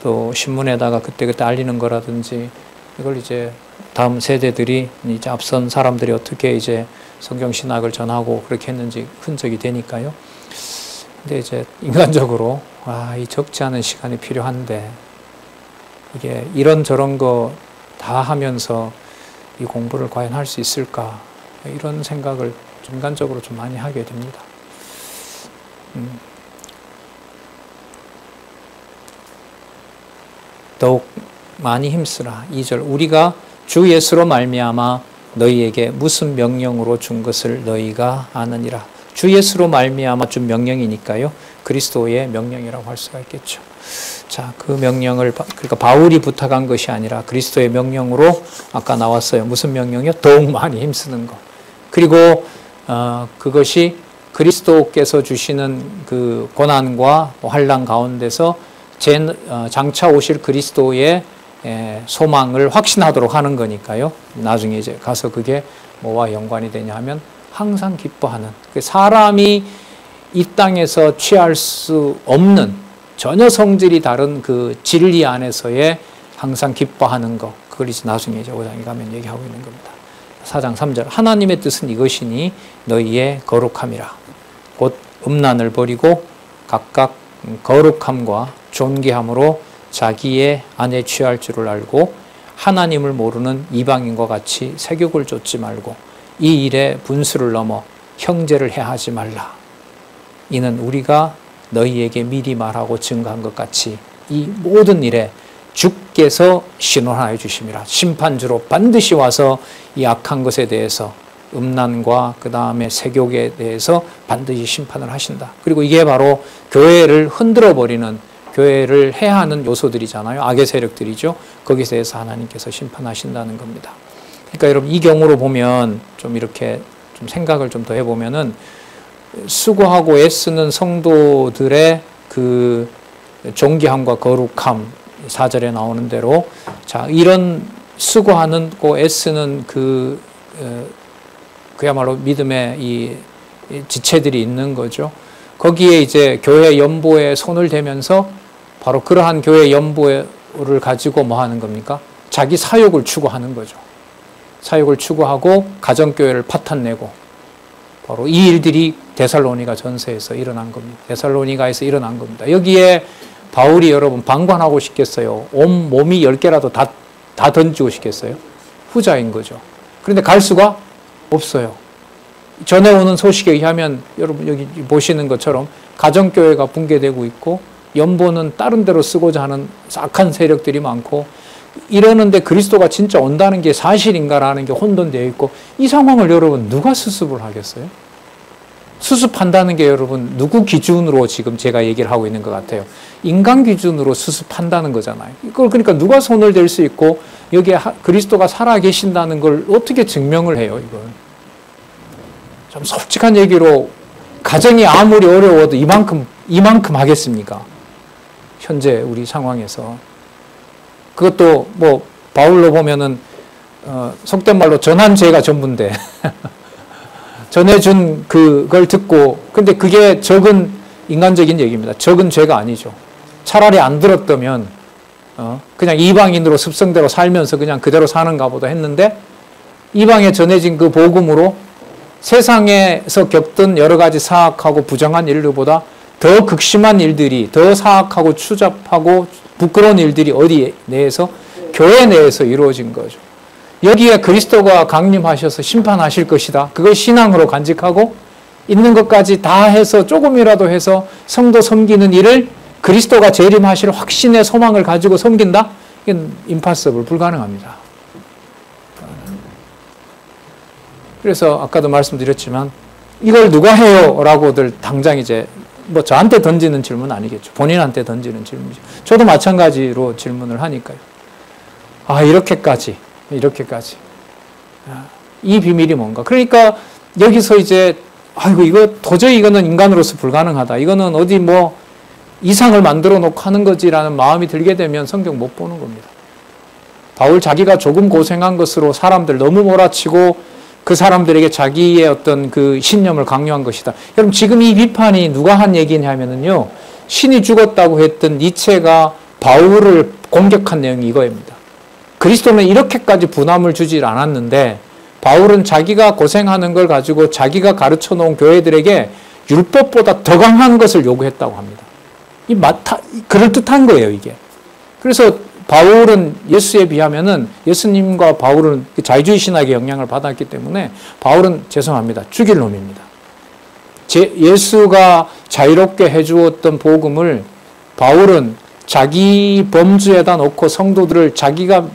S1: 또 신문에다가 그때그때 알리는 거라든지 이걸 이제 다음 세대들이 이제 앞선 사람들이 어떻게 이제 성경 신학을 전하고 그렇게 했는지 흔적이 되니까요. 근데 이제 인간적으로 이 적지 않은 시간이 필요한데 이게 이런저런 거 다 하면서 이 공부를 과연 할 수 있을까? 이런 생각을 중간적으로 좀 많이 하게 됩니다. 더욱 많이 힘쓰라. 2절 우리가 주 예수로 말미암아 너희에게 무슨 명령으로 준 것을 너희가 아느니라. 주 예수로 말미암아 준 명령이니까요. 그리스도의 명령이라고 할 수가 있겠죠. 자, 그 명령을 그러니까 바울이 부탁한 것이 아니라 그리스도의 명령으로 아까 나왔어요. 무슨 명령이요? 더욱 많이 힘쓰는 것. 그리고 그것이 그리스도께서 주시는 그 고난과 환난 가운데서 장차 오실 그리스도의 소망을 확신하도록 하는 거니까요. 나중에 이제 가서 그게 뭐와 연관이 되냐 하면 항상 기뻐하는, 사람이 이 땅에서 취할 수 없는 전혀 성질이 다른 그 진리 안에서의 항상 기뻐하는 것, 그걸 이제 나중에 이제 5장에 가면 얘기하고 있는 겁니다. 4장 3절 하나님의 뜻은 이것이니 너희의 거룩함이라. 곧 음란을 버리고 각각 거룩함과 존귀함으로 자기의 안에 취할 줄을 알고 하나님을 모르는 이방인과 같이 세욕을 좇지 말고 이 일에 분수를 넘어 형제를 해하지 말라. 이는 우리가 너희에게 미리 말하고 증거한 것 같이 이 모든 일에 주께서 신원하여 주심이라. 심판주로 반드시 와서 이 악한 것에 대해서 음란과 그 다음에 세욕에 대해서 반드시 심판을 하신다. 그리고 이게 바로 교회를 흔들어버리는, 교회를 해하는 요소들이잖아요. 악의 세력들이죠. 거기에 대해서 하나님께서 심판하신다는 겁니다. 그러니까 여러분 이 경우로 보면 좀 이렇게 좀 생각을 좀 더 해보면은 수고하고 애쓰는 성도들의 그 존귀함과 거룩함, 4절에 나오는 대로, 자, 이런 수고하는 고 애쓰는 그야말로 믿음의 이 지체들이 있는 거죠. 거기에 이제 교회 연보에 손을 대면서 바로 그러한 교회 연보를 가지고 뭐 하는 겁니까? 자기 사욕을 추구하는 거죠. 사욕을 추구하고 가정교회를 파탄내고, 바로 이 일들이 데살로니가 전서에서 일어난 겁니다. 데살로니가에서 일어난 겁니다. 여기에 바울이 여러분 방관하고 싶겠어요? 온 몸이 10개라도 다 던지고 싶겠어요? 후자인 거죠. 그런데 갈 수가 없어요. 전해 오는 소식에 의하면 여러분 여기 보시는 것처럼 가정교회가 붕괴되고 있고 연보는 다른 데로 쓰고자 하는 악한 세력들이 많고, 이러는데 그리스도가 진짜 온다는 게 사실인가라는 게 혼돈되어 있고, 이 상황을 여러분 누가 수습을 하겠어요? 수습한다는 게 여러분 누구 기준으로 지금 제가 얘기를 하고 있는 것 같아요? 인간 기준으로 수습한다는 거잖아요. 이걸 그러니까 누가 손을 댈 수 있고 여기에 그리스도가 살아계신다는 걸 어떻게 증명을 해요, 이걸? 좀 솔직한 얘기로 가정이 아무리 어려워도 이만큼 하겠습니까? 현재 우리 상황에서. 그것도 뭐 바울로 보면은 속된 말로 전한 죄가 전부인데 전해준 그걸 듣고, 근데 그게 적은 인간적인 얘기입니다. 적은 죄가 아니죠. 차라리 안 들었다면 그냥 이방인으로 습성대로 살면서 그냥 그대로 사는가 보다 했는데, 이방에 전해진 그 복음으로 세상에서 겪던 여러 가지 사악하고 부정한 일들보다 더 극심한 일들이, 더 사악하고 추잡하고 부끄러운 일들이 어디 내에서? 교회 내에서 이루어진 거죠. 여기에 그리스도가 강림하셔서 심판하실 것이다. 그걸 신앙으로 간직하고 있는 것까지 다 해서 조금이라도 해서 성도 섬기는 일을 그리스도가 재림하실 확신의 소망을 가지고 섬긴다? 이건 impossible, 불가능합니다. 그래서 아까도 말씀드렸지만 이걸 누가 해요? 라고들 당장 이제 뭐 저한테 던지는 질문 아니겠죠. 본인한테 던지는 질문이죠. 저도 마찬가지로 질문을 하니까요. 아, 이렇게까지. 이 비밀이 뭔가. 그러니까 여기서 이제 아이고 이거 도저히 이거는 인간으로서 불가능하다. 이거는 어디 뭐 이상을 만들어 놓고 하는 거지라는 마음이 들게 되면 성경 못 보는 겁니다. 바울 자기가 조금 고생한 것으로 사람들 너무 몰아치고 그 사람들에게 자기의 어떤 그 신념을 강요한 것이다. 여러분 지금 이 비판이 누가 한 얘기냐면요, 신이 죽었다고 했던 니체가 바울을 공격한 내용이 이거입니다. 그리스도는 이렇게까지 분함을 주질 않았는데 바울은 자기가 고생하는 걸 가지고 자기가 가르쳐 놓은 교회들에게 율법보다 더 강한 것을 요구했다고 합니다. 그럴듯한 거예요, 이게. 그래서 바울은 예수에 비하면은 예수님과 바울은 자유주의 신학의 영향을 받았기 때문에 바울은 죄송합니다. 죽일 놈입니다. 예수가 자유롭게 해주었던 복음을 바울은 자기 범주에다 놓고 성도들을 자기가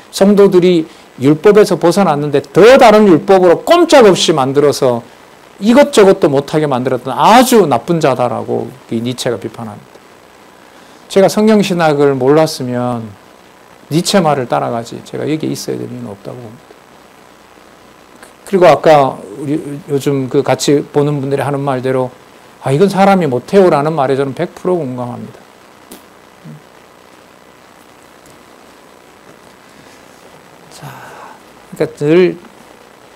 S1: 성도들이 율법에서 벗어났는데 더 다른 율법으로 꼼짝없이 만들어서 이것저것도 못하게 만들었던 아주 나쁜 자다라고 니체가 비판합니다. 제가 성경신학을 몰랐으면 니체 말을 따라가지 제가 여기에 있어야 될 이유는 없다고 봅니다. 그리고 아까 우리 요즘 같이 보는 분들이 하는 말대로 이건 사람이 못해요라는 말에 저는 100% 공감합니다. 그러니까 늘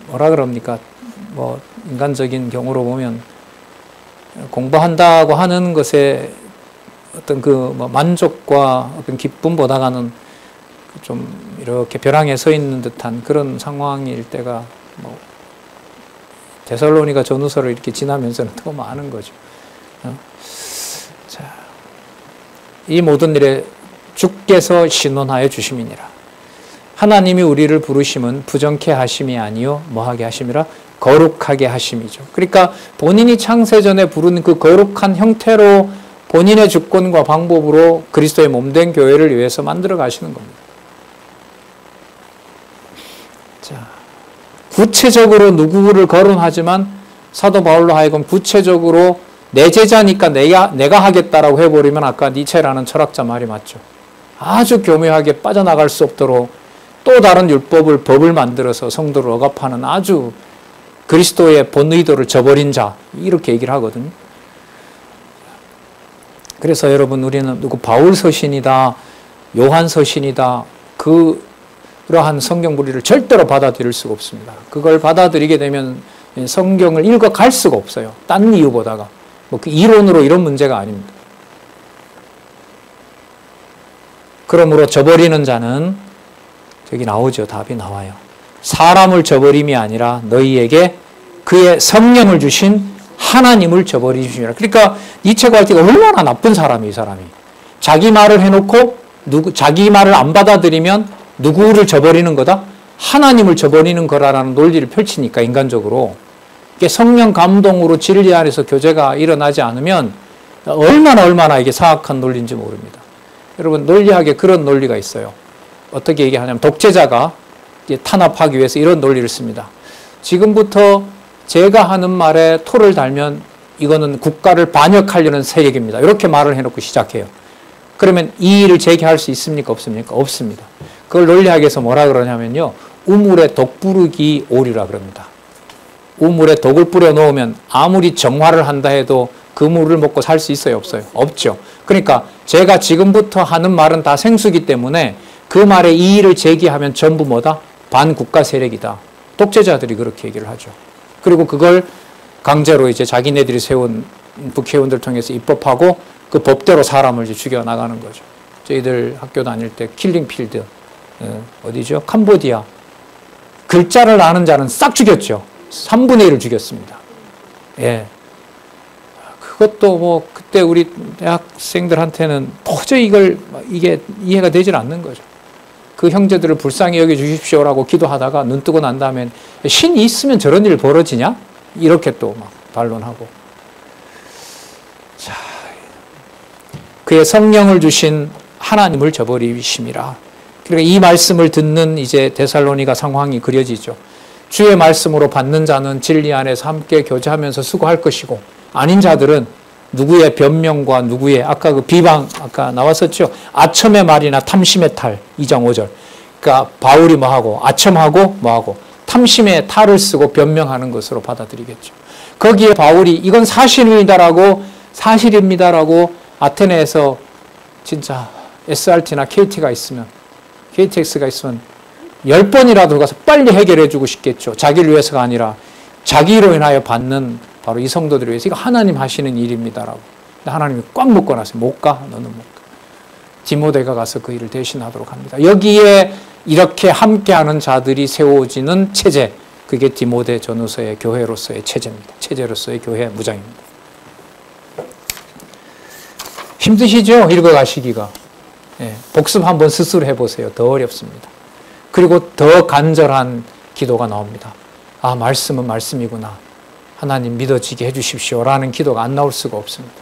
S1: 뭐라 그럽니까? 뭐 인간적인 경우로 보면 공부한다고 하는 것에 어떤 뭐 만족과 어떤 기쁨보다가는 좀 이렇게 벼랑에 서 있는 듯한 그런 상황일 때가 뭐 데살로니가 전후서를 이렇게 지나면서는 더 많은 거죠. 자, 이 모든 일에 주께서 신원하여 주심이니라. 하나님이 우리를 부르심은 부정케 하심이 아니요 뭐하게 하심이라 거룩하게 하심이죠. 그러니까 본인이 창세전에 부른 그 거룩한 형태로 본인의 주권과 방법으로 그리스도의 몸된 교회를 위해서 만들어 가시는 겁니다. 자, 구체적으로 누구를 거론하지만 사도 바울로 하여금 구체적으로 내 제자니까 내가 하겠다라고 해버리면 아까 니체라는 철학자 말이 맞죠. 아주 교묘하게 빠져나갈 수 없도록 또 다른 법을 만들어서 성도를 억압하는 아주 그리스도의 본 의도를 저버린 자 이렇게 얘기를 하거든요. 그래서 여러분 우리는 바울 서신이다 요한 서신이다 그러한 성경 분리를 절대로 받아들일 수가 없습니다. 그걸 받아들이게 되면 성경을 읽어갈 수가 없어요. 딴 이유보다가 그 이론으로 이런 문제가 아닙니다. 그러므로 저버리는 자는 여기 나오죠. 답이 나와요. 사람을 저버림이 아니라 너희에게 그의 성령을 주신 하나님을 저버리시라. 그러니까 니체가 할 때가 얼마나 나쁜 사람이 이 사람이. 자기 말을 해놓고 자기 말을 안 받아들이면 누구를 저버리는 거다? 하나님을 저버리는 거라는 논리를 펼치니까 인간적으로. 이게 성령 감동으로 진리 안에서 교제가 일어나지 않으면 얼마나 이게 사악한 논리인지 모릅니다. 여러분 논리학에 그런 논리가 있어요. 어떻게 얘기하냐면 독재자가 탄압하기 위해서 이런 논리를 씁니다. 지금부터 제가 하는 말에 토를 달면 이거는 국가를 반역하려는 세력입니다. 이렇게 말을 해놓고 시작해요. 그러면 이의를 제기할 수 있습니까? 없습니까? 없습니다. 그걸 논리학에서 뭐라 그러냐면요. 우물에 독 부르기 오류라 그럽니다. 우물에 독을 뿌려 놓으면 아무리 정화를 한다 해도 그 물을 먹고 살 수 있어요? 없어요? 없죠. 그러니까 제가 지금부터 하는 말은 다 생수기 때문에 그 말에 이의를 제기하면 전부 뭐다? 반국가 세력이다. 독재자들이 그렇게 얘기를 하죠. 그리고 그걸 강제로 이제 자기네들이 세운 국회의원들 통해서 입법하고 그 법대로 사람을 이제 죽여나가는 거죠. 저희들 학교 다닐 때 킬링필드, 어디죠? 캄보디아. 글자를 아는 자는 싹 죽였죠. 3분의 1을 죽였습니다. 예. 그것도 뭐 그때 우리 대학생들한테는 도저히 이게 이해가 되질 않는 거죠. 그 형제들을 불쌍히 여겨 주십시오라고 기도하다가 눈 뜨고 난 다음엔 신이 있으면 저런 일 벌어지냐? 이렇게 또 막 반론하고. 자, 그의 성령을 주신 하나님을 저버리심이라. 그러니까 이 말씀을 듣는 이제 데살로니가 상황이 그려지죠. 주의 말씀으로 받는 자는 진리 안에서 함께 교제하면서 수고할 것이고 아닌 자들은 누구의 변명과 누구의 아까 그 비방 아까 나왔었죠. 아첨의 말이나 탐심의 탈 2장 5절. 그러니까 바울이 뭐하고 아첨하고 뭐하고 탐심의 탈을 쓰고 변명하는 것으로 받아들이겠죠. 거기에 바울이 이건 사실입니다라고 아테네에서 진짜 SRT나 KTX가 있으면 10번이라도 가서 빨리 해결해 주고 싶겠죠. 자기를 위해서가 아니라 자기로 인하여 받는 바로 이 성도들을 위해서 이거 하나님 하시는 일입니다라고. 근데 하나님이 꽉 묶어놨어요. 못 가? 너는 못 가. 디모데가 가서 그 일을 대신하도록 합니다. 여기에 이렇게 함께하는 자들이 세워지는 체제, 그게 디모데 전후서의 교회로서의 체제입니다. 체제로서의 교회 무장입니다. 힘드시죠? 읽어가시기가. 복습 한번 스스로 해보세요. 더 어렵습니다. 그리고 더 간절한 기도가 나옵니다. 아, 말씀은 말씀이구나. 하나님 믿어지게 해주십시오. 라는 기도가 안 나올 수가 없습니다.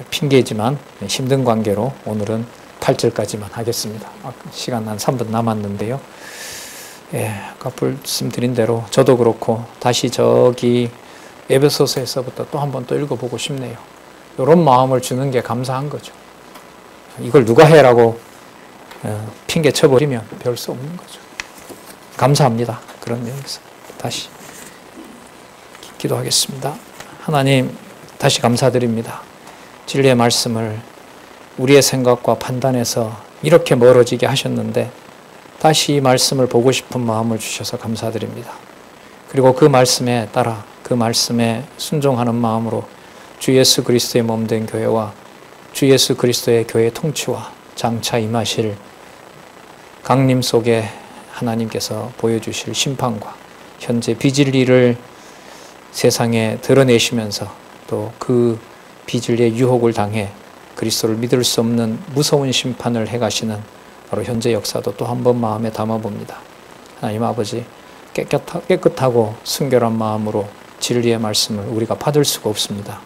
S1: 핑계지만 힘든 관계로 오늘은 8절까지만 하겠습니다. 시간 한 3분 남았는데요. 아까 말씀드린 대로 저도 그렇고 다시 저기 에베소서에서부터 또 한 번 또 읽어보고 싶네요. 이런 마음을 주는 게 감사한 거죠. 이걸 누가 해라고 핑계 쳐버리면 별 수 없는 거죠. 감사합니다. 그런 면에서 다시 기도하겠습니다. 하나님, 다시 감사드립니다. 진리의 말씀을 우리의 생각과 판단에서 이렇게 멀어지게 하셨는데 다시 이 말씀을 보고 싶은 마음을 주셔서 감사드립니다. 그리고 그 말씀에 따라 그 말씀에 순종하는 마음으로 주 예수 그리스도의 몸된 교회와 주 예수 그리스도의 교회 통치와 장차 임하실 강림 속에 하나님께서 보여주실 심판과 현재 비진리를 세상에 드러내시면서 또 그 비진리의 유혹을 당해 그리스도를 믿을 수 없는 무서운 심판을 해가시는 바로 현재 역사도 또 한 번 마음에 담아봅니다. 하나님 아버지, 깨끗하고 순결한 마음으로 진리의 말씀을 우리가 받을 수가 없습니다.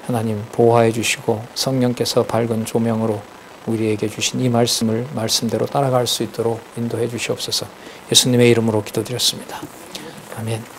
S1: 하나님 보호해 주시고 성령께서 밝은 조명으로 우리에게 주신 이 말씀을 말씀대로 따라갈 수 있도록 인도해 주시옵소서. 예수님의 이름으로 기도드렸습니다. 아멘.